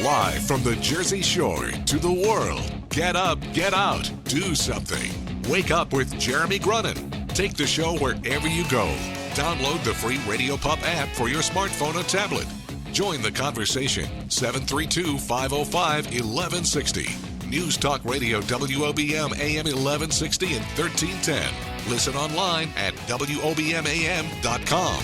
Live from the Jersey Shore to the world. Get up, get out, do something. Wake up with Jeremy Grunin. Take the show wherever you go. Download the free Radio Pup app for your smartphone or tablet. Join the conversation. 732-505-1160. News Talk Radio WOBM AM 1160 and 1310. Listen online at WOBMAM.com.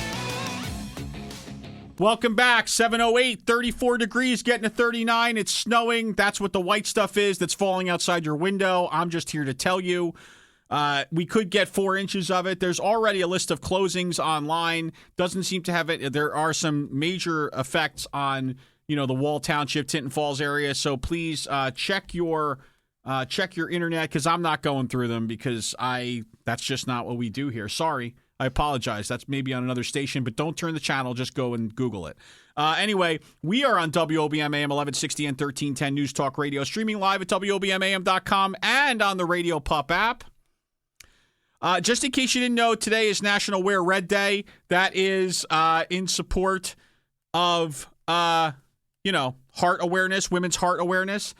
Welcome back. 7:08, 34 degrees, getting to 39. It's snowing. That's what the white stuff is that's falling outside your window. I'm just here to tell you. We could get 4 inches of it. There's already a list of closings online. Doesn't seem to have it. There are some major effects on, the Wall Township, Tinton Falls area. So please check your internet, because I'm not going through them, because that's just not what we do here. Sorry. I apologize. That's maybe on another station, but don't turn the channel. Just go and Google it. Anyway, we are on WOBM AM 1160 and 1310 News Talk Radio, streaming live at WOBMAM.com and on the Radio Pup app. Just in case you didn't know, today is National Wear Red Day. That is in support of, heart awareness, women's heart awareness.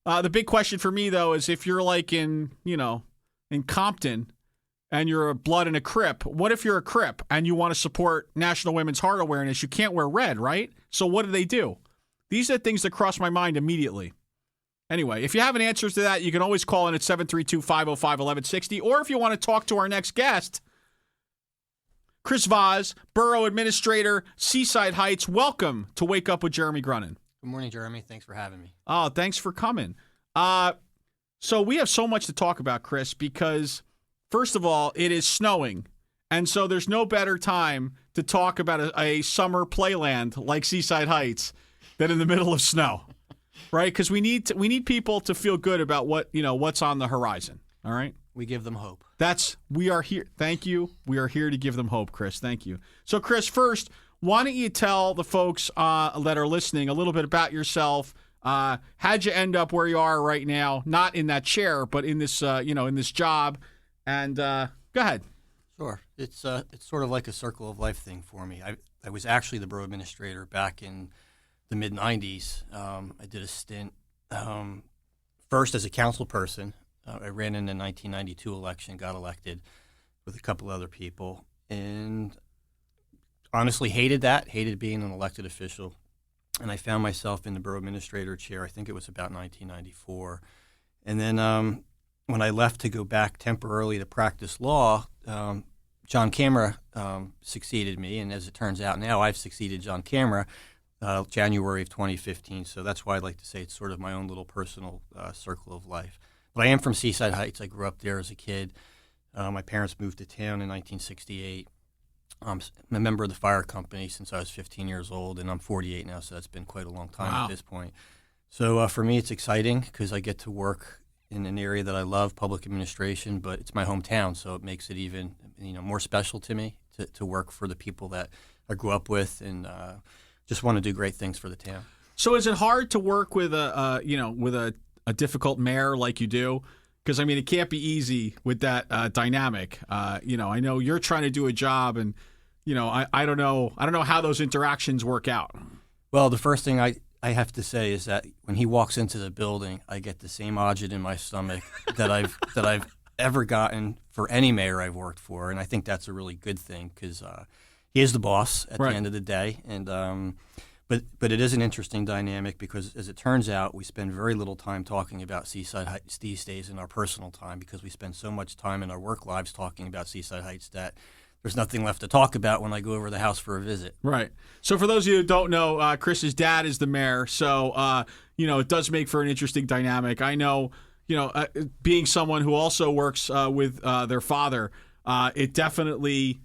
The big question for me, though, is if you're like in Compton, and you're a blood and a Crip, what if you're a Crip and you want to support National Women's Heart Awareness? You can't wear red, right? So what do? These are things that cross my mind immediately. Anyway, if you have an answer to that, you can always call in at 732-505-1160. Or if you want to talk to our next guest, Chris Vaz, Burough Administrator, Seaside Heights, welcome to Wake Up with Jeremy Grunin. Good morning, Jeremy. Thanks for having me. Oh, thanks for coming. So we have so much to talk about, Chris, because first of all, it is snowing, and so there's no better time to talk about a summer playland like Seaside Heights than in the middle of snow, right? Because we need people to feel good about what's on the horizon. All right, we give them hope. We are here. Thank you. We are here to give them hope, Chris. Thank you. So, Chris, first, why don't you tell the folks that are listening a little bit about yourself? How'd you end up where you are right now? Not in that chair, but in this in this job. And go ahead. Sure. It's sort of like a circle of life thing for me. I was actually the Burough Administrator back in the mid-'90s. I did a stint first as a council person. I ran in the 1992 election, got elected with a couple other people, and honestly hated being an elected official. And I found myself in the Burough Administrator chair. I think it was about 1994. And then when I left to go back temporarily to practice law, John Camera succeeded me, and as it turns out now, I've succeeded John Camera January of 2015. So that's why I like to say it's sort of my own little personal circle of life. But I am from Seaside Heights. I grew up there as a kid. My parents moved to town in 1968. I'm a member of the fire company since I was 15 years old, and I'm 48 now, so that's been quite a long time at this point. So for me, it's exciting because I get to work in an area that I love, public administration, but it's my hometown, so it makes it even more special to me to work for the people that I grew up with, and just want to do great things for the town. So is it hard to work with a difficult mayor like you do? Because it can't be easy with that dynamic. I know you're trying to do a job, and I don't know how those interactions work out. Well, the first thing I have to say is that when he walks into the building, I get the same agita in my stomach that I've ever gotten for any mayor I've worked for, and I think that's a really good thing because he is the boss at the end of the day. And but it is an interesting dynamic because, as it turns out, we spend very little time talking about Seaside Heights these days in our personal time because we spend so much time in our work lives talking about Seaside Heights that there's nothing left to talk about when I go over the house for a visit. Right. So for those of you who don't know, Chris's dad is the mayor, so it does make for an interesting dynamic. I know, being someone who also works with their father, it's definitely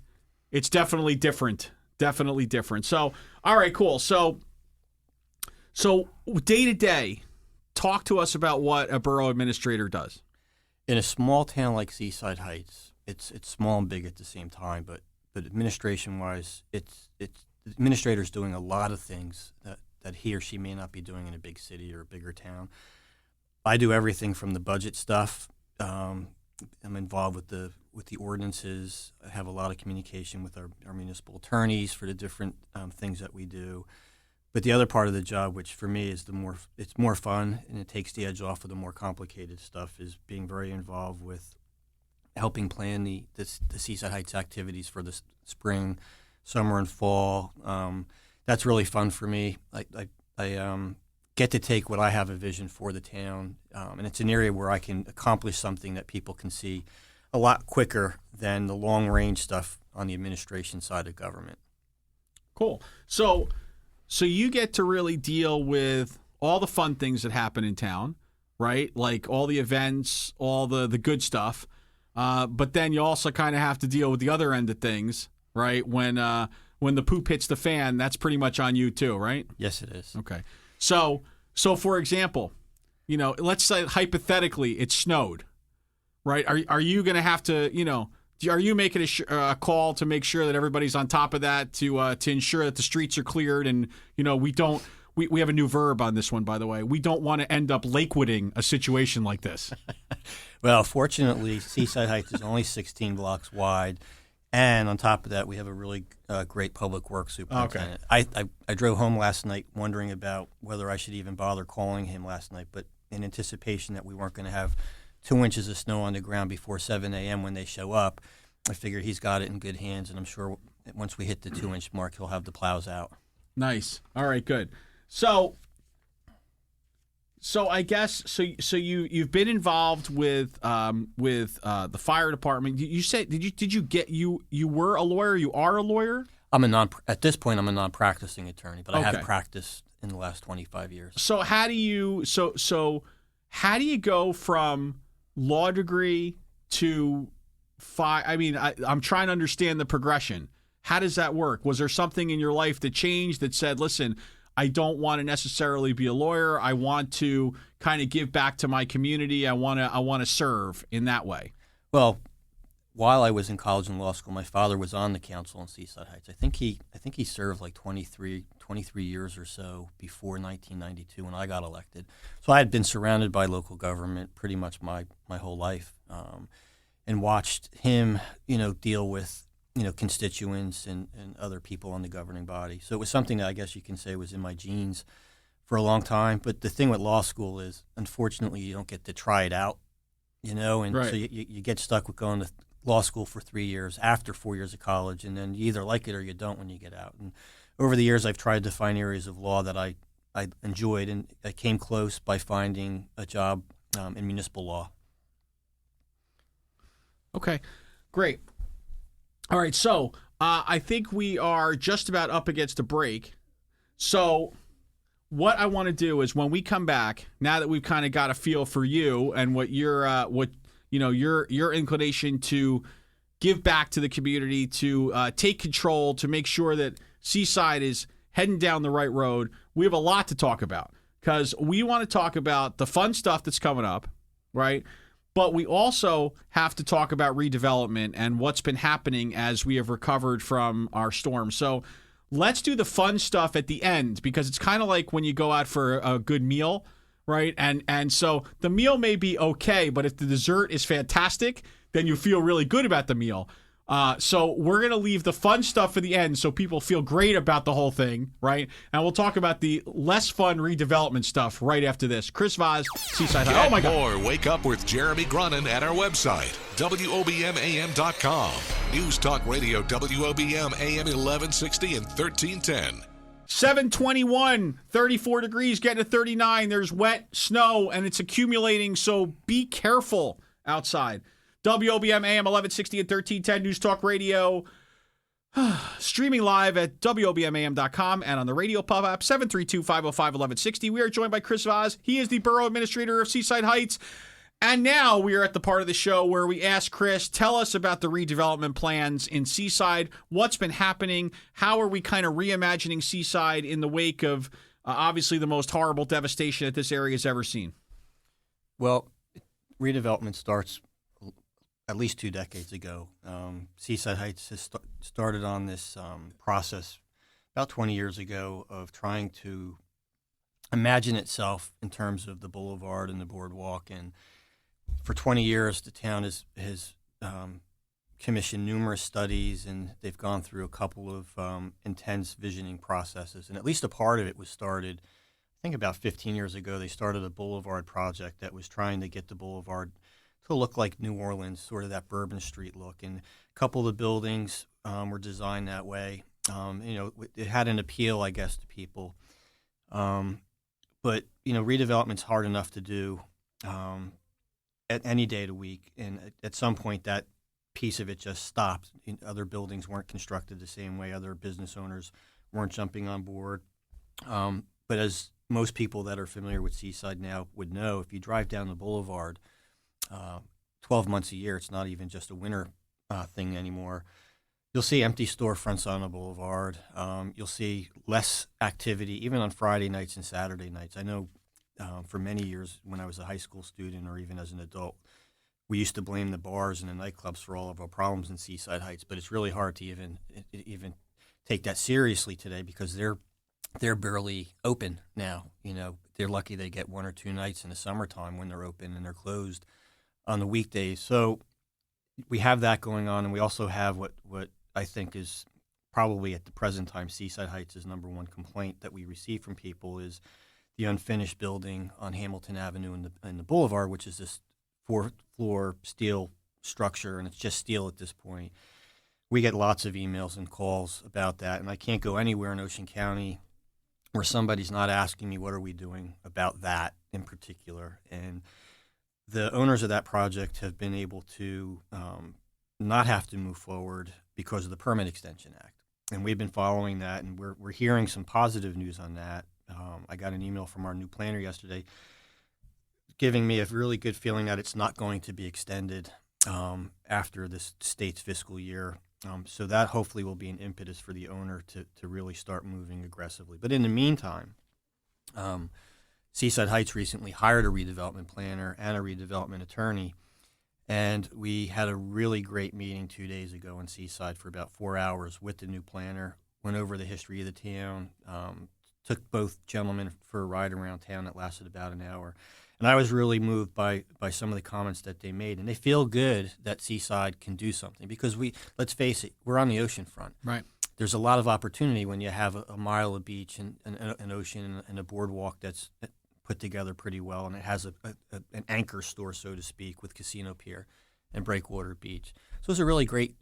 different. Definitely different. So, all right, cool. So day to day, talk to us about what a borough administrator does. In a small town like Seaside Heights, it's small and big at the same time, but administration-wise, it's the administrator's doing a lot of things that he or she may not be doing in a big city or a bigger town. I do everything from the budget stuff. I'm involved with the ordinances. I have a lot of communication with our municipal attorneys for the different things that we do. But the other part of the job, which for me is it's more fun and it takes the edge off of the more complicated stuff, is being very involved with helping plan the Seaside Heights activities for the spring, summer, and fall. That's really fun for me. I get to take what I have a vision for the town, and it's an area where I can accomplish something that people can see a lot quicker than the long-range stuff on the administration side of government. Cool. So you get to really deal with all the fun things that happen in town, right? Like all the events, all the good stuff. But then you also kind of have to deal with the other end of things, right? When the poop hits the fan, that's pretty much on you too, right? Yes, it is. Okay. So for example, let's say hypothetically it snowed, right? Are you going to have to, are you making a call to make sure that everybody's on top of that to ensure that the streets are cleared and, we have a new verb on this one, by the way. We don't want to end up Lakewooding a situation like this. Well, fortunately, Seaside Heights is only 16 blocks wide. And on top of that, we have a really great public works superintendent. Okay. I drove home last night wondering about whether I should even bother calling him last night, but in anticipation that we weren't going to have 2 inches of snow on the ground before 7 a.m. when they show up, I figured he's got it in good hands, and I'm sure once we hit the 2-inch mark, he'll have the plows out. Nice. All right, good. So I guess you've been involved with the fire department. You said you were a lawyer? You are a lawyer? At this point I'm a non-practicing attorney, but okay. I have practiced in the last 25 years. So how do you go from law degree to fire? I mean, I'm trying to understand the progression. How does that work? Was there something in your life that changed that said, listen, I don't want to necessarily be a lawyer. I want to kind of give back to my community. I want to serve in that way. Well, while I was in college and law school, my father was on the council in Seaside Heights. I think he served like 23 years or so before 1992 when I got elected. So I had been surrounded by local government pretty much my whole life, and watched him, deal with constituents and other people on the governing body. So it was something that I guess you can say was in my genes for a long time. But the thing with law school is, unfortunately, you don't get to try it out, and right. So you get stuck with going to law school for 3 years after 4 years of college, and then you either like it or you don't when you get out. And over the years, I've tried to find areas of law that I enjoyed, and I came close by finding a job in municipal law. Okay, great. All right, so I think we are just about up against a break. So what I want to do is when we come back, now that we've kind of got a feel for you and what your inclination to give back to the community, to take control, to make sure that Seaside is heading down the right road, we have a lot to talk about because we want to talk about the fun stuff that's coming up, right? But we also have to talk about redevelopment and what's been happening as we have recovered from our storm. So let's do the fun stuff at the end because it's kind of like when you go out for a good meal, right? And so the meal may be okay, but if the dessert is fantastic, then you feel really good about the meal. So we're going to leave the fun stuff for the end so people feel great about the whole thing, right? And we'll talk about the less fun redevelopment stuff right after this. Chris Vaz, Seaside High. Oh, my God. More Wake Up with Jeremy Grunin at our website, WOBMAM.com. News Talk Radio, WOBM AM 1160 and 1310. 721, 34 degrees, getting to 39. There's wet snow, and it's accumulating, so be careful outside. WOBM AM 1160 and 1310 News Talk Radio. Streaming live at WOBMAM.com and on the Radio Pub app, 732-505-1160. We are joined by Chris Vaz. He is the Borough Administrator of Seaside Heights. And now we are at the part of the show where we ask Chris, tell us about the redevelopment plans in Seaside. What's been happening? How are we kind of reimagining Seaside in the wake of obviously the most horrible devastation that this area has ever seen? Well, redevelopment starts at least 2 decades ago. Seaside Heights has started on this process about 20 years ago of trying to imagine itself in terms of the boulevard and the boardwalk. And for 20 years, the town has commissioned numerous studies, and they've gone through a couple of intense visioning processes. And at least a part of it was started, I think about 15 years ago. They started a boulevard project that was trying to get the boulevard to look like New Orleans, sort of that Bourbon Street look. And a couple of the buildings were designed that way. It had an appeal, I guess, to people. But redevelopment's hard enough to do at any day of the week. And at some point, that piece of it just stopped. Other buildings weren't constructed the same way. Other business owners weren't jumping on board. But as most people that are familiar with Seaside now would know, if you drive down the boulevard 12 months a year, it's not even just a winter thing anymore. You'll see empty storefronts on the boulevard. You'll see less activity, even on Friday nights and Saturday nights. I know for many years when I was a high school student or even as an adult, we used to blame the bars and the nightclubs for all of our problems in Seaside Heights, but it's really hard to even take that seriously today because they're barely open now. They're lucky they get 1 or 2 nights in the summertime when they're open, and they're closed on the weekdays. So we have that going on, and we also have what I think is probably at the present time Seaside Heights' number one complaint that we receive from people is the unfinished building on Hamilton Avenue in the Boulevard, which is this 4th-floor steel structure, and it's just steel at this point. We get lots of emails and calls about that, and I can't go anywhere in Ocean County where somebody's not asking me what are we doing about that in particular. And the owners of that project have been able to not have to move forward because of the Permit Extension Act. And we've been following that, and we're hearing some positive news on that. I got an email from our new planner yesterday giving me a really good feeling that it's not going to be extended after this state's fiscal year. So that hopefully will be an impetus for the owner to really start moving aggressively. But in the meantime, Seaside Heights recently hired a redevelopment planner and a redevelopment attorney, and we had a really great meeting 2 days ago in Seaside for about 4 hours with the new planner, went over the history of the town, took both gentlemen for a ride around town that lasted about an hour. And I was really moved by some of the comments that they made. And they feel good that Seaside can do something because let's face it, we're on the ocean front. Right. There's a lot of opportunity when you have a mile of beach and an ocean and a boardwalk that's put together pretty well, and it has an anchor store, so to speak, with Casino Pier and Breakwater Beach. So it's a really great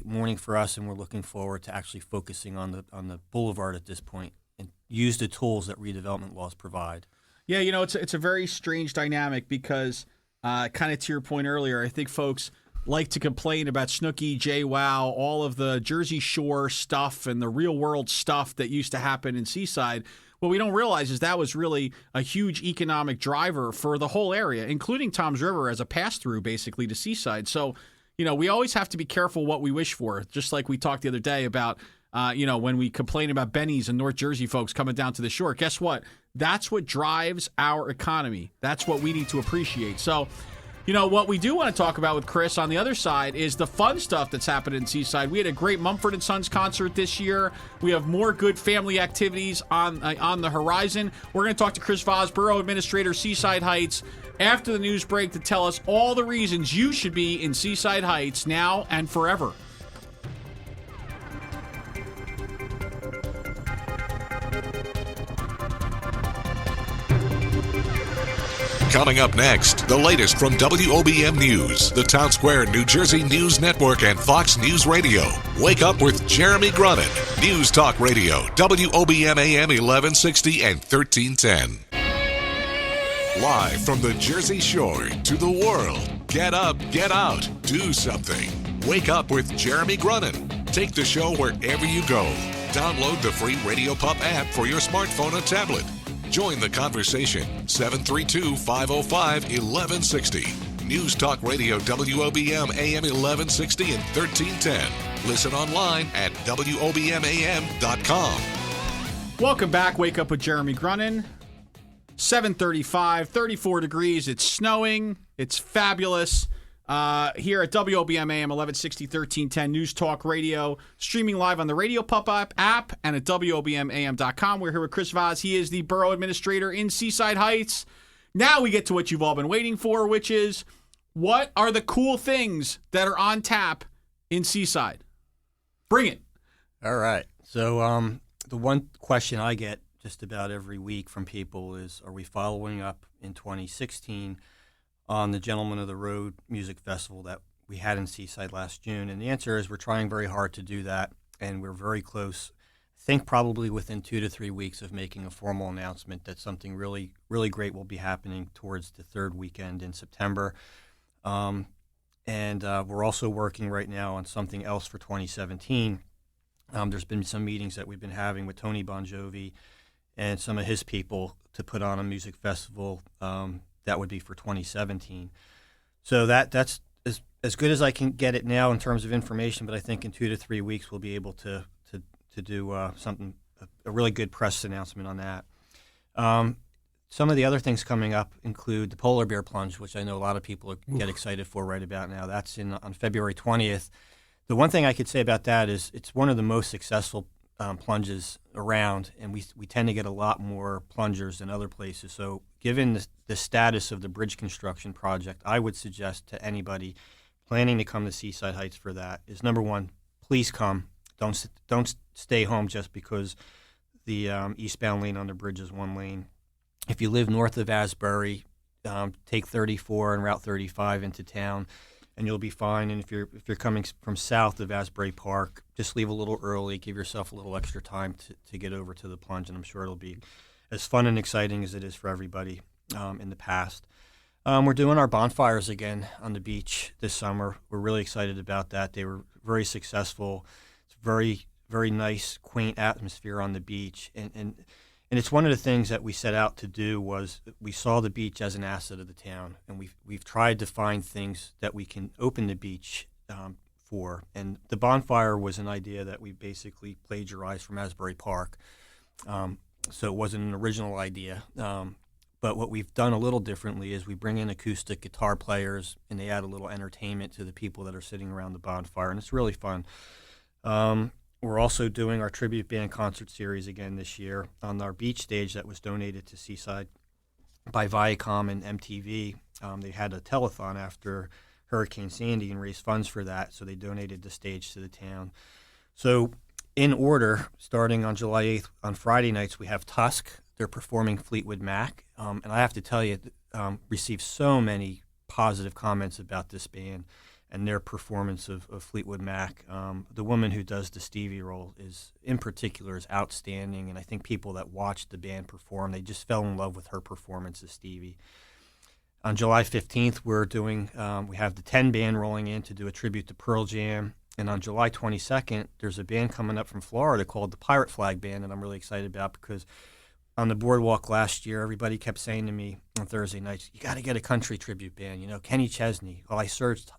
morning for us, and we're looking forward to actually focusing on the boulevard at this point and use the tools that redevelopment laws provide. Yeah, it's a very strange dynamic because kind of to your point earlier, I think folks like to complain about Snooki, JWoww, all of the Jersey Shore stuff and the real world stuff that used to happen in Seaside. What we don't realize is that was really a huge economic driver for the whole area, including Toms River as a pass-through basically to Seaside. So, we always have to be careful what we wish for, just like we talked the other day about when we complain about Benny's and North Jersey folks coming down to the shore. Guess what? That's what drives our economy. That's what we need to appreciate. So, what we do want to talk about with Chris on the other side is the fun stuff that's happening in Seaside. We had a great Mumford & Sons concert this year. We have more good family activities on the horizon. We're going to talk to Chris Voss, Borough Administrator, Seaside Heights, after the news break to tell us all the reasons you should be in Seaside Heights now and forever. Coming up next, the latest from WOBM News, the Town Square, New Jersey News Network, and Fox News Radio. Wake up with Jeremy Grunin. News Talk Radio, WOBM AM 1160 and 1310. Live from the Jersey Shore to the world. Get up, get out, do something. Wake up with Jeremy Grunin. Take the show wherever you go. Download the free Radio Pup app for your smartphone or tablet. Join the conversation, 732-505-1160. News Talk Radio, WOBM AM 1160 and 1310. Listen online at WOBMAM.com. Welcome back. Wake Up with Jeremy Grunin. 7:35, 34 degrees. It's snowing. It's fabulous. Here at WOBM AM 1160 1310 News Talk Radio, streaming live on the Radio Pup app and at WOBMAM.com. We're here with Chris Voss. He is the Borough Administrator in Seaside Heights. Now we get to what you've all been waiting for, which is what are the cool things that are on tap in Seaside. Bring it. All right. So the one question I get just about every week from people is, are we following up in 2016 on the Gentlemen of the Road Music Festival that we had in Seaside last June? And the answer is we're trying very hard to do that, and we're very close. I think probably within 2 to 3 weeks of making a formal announcement that something really, really great will be happening towards the third weekend in September. And we're also working right now on something else for 2017. There's been some meetings that we've been having with Tony Bon Jovi and some of his people to put on a music festival that would be for 2017. So that's as good as I can get it now in terms of information, but I think in 2 to 3 weeks we'll be able to do something, a really good press announcement on that. Some of the other things coming up include the Polar Bear Plunge, which I know a lot of people get excited for right about now. That's on February 20th. The one thing I could say about that is it's one of the most successful plunges around, and we tend to get a lot more plungers than other places. So given the status of the bridge construction project, I would suggest to anybody planning to come to Seaside Heights for that is, number one, please come. Don't stay home just because the eastbound lane on the bridge is one lane. If you live north of Asbury, take 34 and Route 35 into town, and you'll be fine. And if you're coming from south of Asbury Park, just leave a little early, give yourself a little extra time to get over to the plunge, and I'm sure it'll be as fun and exciting as it is for everybody in the past. We're doing our bonfires again on the beach this summer. We're really excited about that. They were very successful. It's very, very nice, quaint atmosphere on the beach, and it's one of the things that we set out to do was we saw the beach as an asset of the town, and we've tried to find things that we can open the beach for. And the bonfire was an idea that we basically plagiarized from Asbury Park, so it wasn't an original idea. But what we've done a little differently is we bring in acoustic guitar players, and they add a little entertainment to the people that are sitting around the bonfire, and it's really fun. We're also doing our tribute band concert series again this year on our beach stage that was donated to Seaside by Viacom and MTV. They had a telethon after Hurricane Sandy and raised funds for that, so they donated the stage to the town. So in order, starting on July 8th, on Friday nights, we have Tusk. They're performing Fleetwood Mac. And I have to tell you, received so many positive comments about this band and their performance of Fleetwood Mac. The woman who does the Stevie role in particular is outstanding, and I think people that watched the band perform, they just fell in love with her performance as Stevie. On July 15th, we have the 10 band rolling in to do a tribute to Pearl Jam, and on July 22nd, there's a band coming up from Florida called the Pirate Flag Band, and I'm really excited about because on the boardwalk last year, everybody kept saying to me on Thursday nights, you got to get a country tribute band, Kenny Chesney. Well, I searched,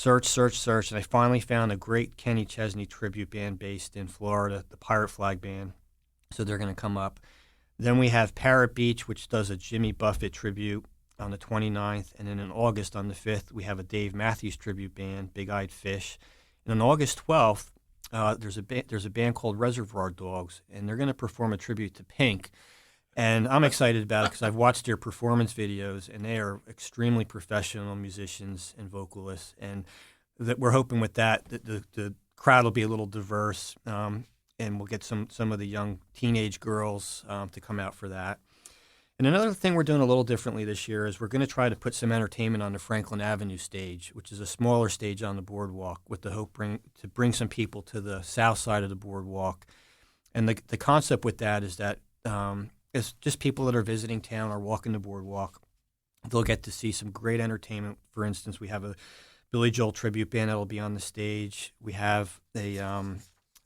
and I finally found a great Kenny Chesney tribute band based in Florida, the Pirate Flag Band. So they're going to come up. Then we have Parrot Beach, which does a Jimmy Buffett tribute on the 29th. And then in August on the 5th, we have a Dave Matthews tribute band, Big Eyed Fish. And on August 12th, there's a band called Reservoir Dogs, and they're going to perform a tribute to Pink. And I'm excited about it because I've watched their performance videos, and they are extremely professional musicians and vocalists. And that we're hoping with that the crowd will be a little diverse, and we'll get some of the young teenage girls to come out for that. And another thing we're doing a little differently this year is we're going to try to put some entertainment on the Franklin Avenue stage, which is a smaller stage on the boardwalk, with the hope to bring some people to the south side of the boardwalk. And the concept with that is that it's just people that are visiting town or walking the boardwalk. They'll get to see some great entertainment. For instance, we have a Billy Joel tribute band that'll be on the stage. We have a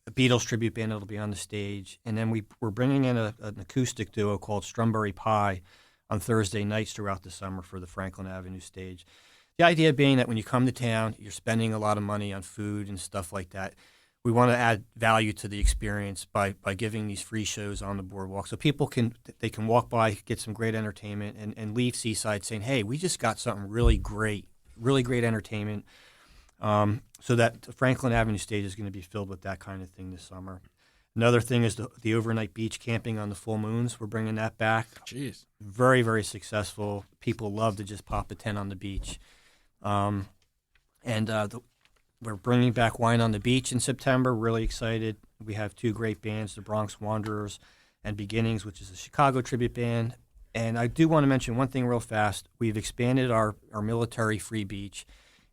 Beatles tribute band that'll be on the stage. And then we're bringing in an acoustic duo called Strumberry Pie on Thursday nights throughout the summer for the Franklin Avenue stage. The idea being that when you come to town, you're spending a lot of money on food and stuff like that. We want to add value to the experience by giving these free shows on the boardwalk, so people can walk by, get some great entertainment, and leave Seaside saying, hey, we just got something really great entertainment. So that the Franklin Avenue stage is going to be filled with that kind of thing this summer. Another thing is the overnight beach camping on the full moons. We're bringing that back. Jeez. Very, very successful. People love to just pop a tent on the beach. We're bringing back Wine on the Beach in September. Really excited. We have 2 great bands, the Bronx Wanderers and Beginnings, which is a Chicago tribute band. And I do want to mention one thing real fast. We've expanded our military free beach.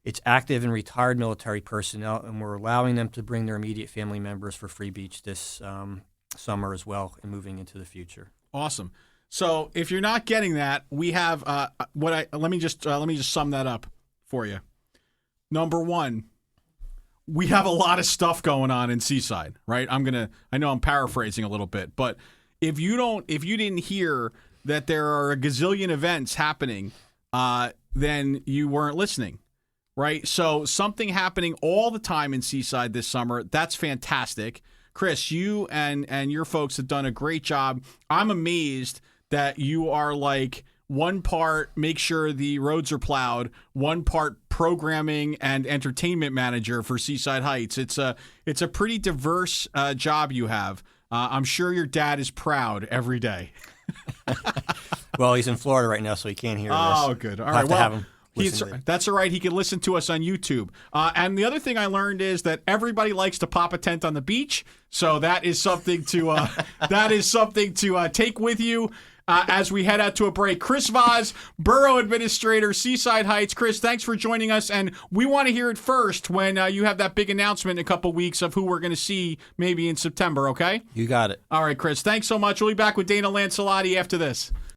It's active and retired military personnel, and we're allowing them to bring their immediate family members for free beach this summer as well and moving into the future. Awesome. So if you're not getting that, we have let me just sum that up for you. Number one, we have a lot of stuff going on in Seaside, right? I know I'm paraphrasing a little bit, but if you didn't hear that there are a gazillion events happening, then you weren't listening, right? So something happening all the time in Seaside this summer. That's fantastic. Chris, you and your folks have done a great job. I'm amazed that you are like one part make sure the roads are plowed, one part programming and entertainment manager for Seaside Heights. It's a pretty diverse job you have. I'm sure your dad is proud every day. Well, he's in Florida right now, so he can't hear this. Oh, good. All right. To have him that's all right. He can listen to us on YouTube. And the other thing I learned is that everybody likes to pop a tent on the beach. So that is something to take with you as we head out to a break. Chris Voss, Burough Administrator, Seaside Heights. Chris, thanks for joining us. And we want to hear it first when you have that big announcement in a couple weeks of who we're going to see maybe in September, okay? You got it. All right, Chris. Thanks so much. We'll be back with Dana Lancelotti after this.